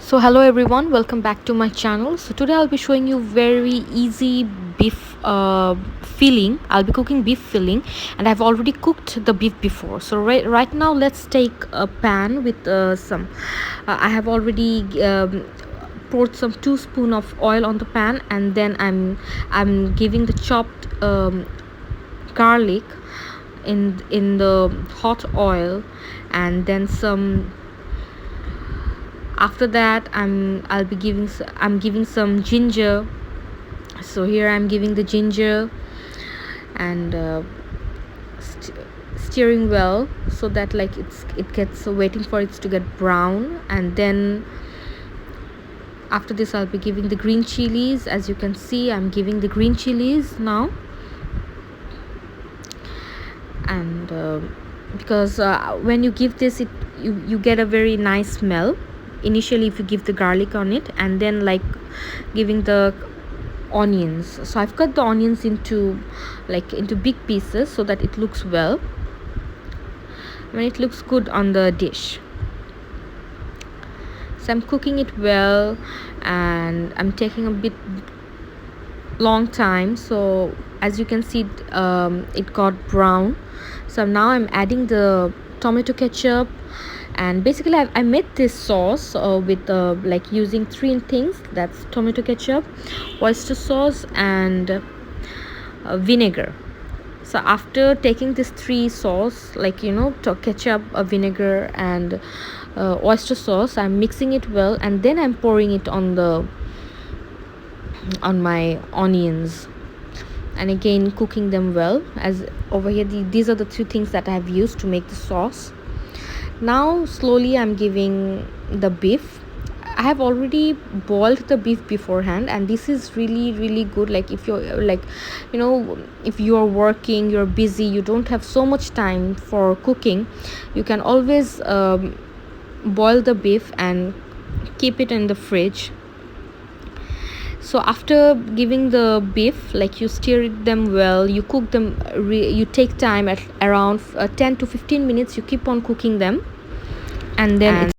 So hello everyone, welcome back to my channel. So today I'll be showing you very easy beef filling. I'll be cooking beef filling, and I've already cooked the beef before. So right now let's take a pan with some I have already poured some 2 spoons of oil on the pan, and then I'm giving the chopped garlic in the hot oil, and then some. After that, I'm giving some ginger. So here I'm giving the ginger and stirring well, so that like it gets waiting for it to get brown. And then after this I'll be giving the green chilies. As you can see, I'm giving the green chilies now. And because when you give this, you get a very nice smell initially if you give the garlic on it, and then like giving the onions. So I've cut the onions into big pieces so that it looks well, when it looks good on the dish. So I'm cooking it well, and I'm taking a bit long time. So as you can see, it got brown. So now I'm adding the tomato ketchup, and basically I made this sauce with like using 3 things. That's tomato ketchup, oyster sauce, and vinegar. So after taking this 3 sauce, like ketchup, vinegar, and oyster sauce, I'm mixing it well, and then I'm pouring it on my onions, and again cooking them well. As over here, these are the 3 things that I have used to make the sauce. Now slowly I'm giving the beef. I have already boiled the beef beforehand, and this is really good. Like if you're if you are working, you're busy, you don't have so much time for cooking, you can always boil the beef and keep it in the fridge. So after giving the beef, like you stir them well, you cook them, you take time at around 10 to 15 minutes, you keep on cooking them, and then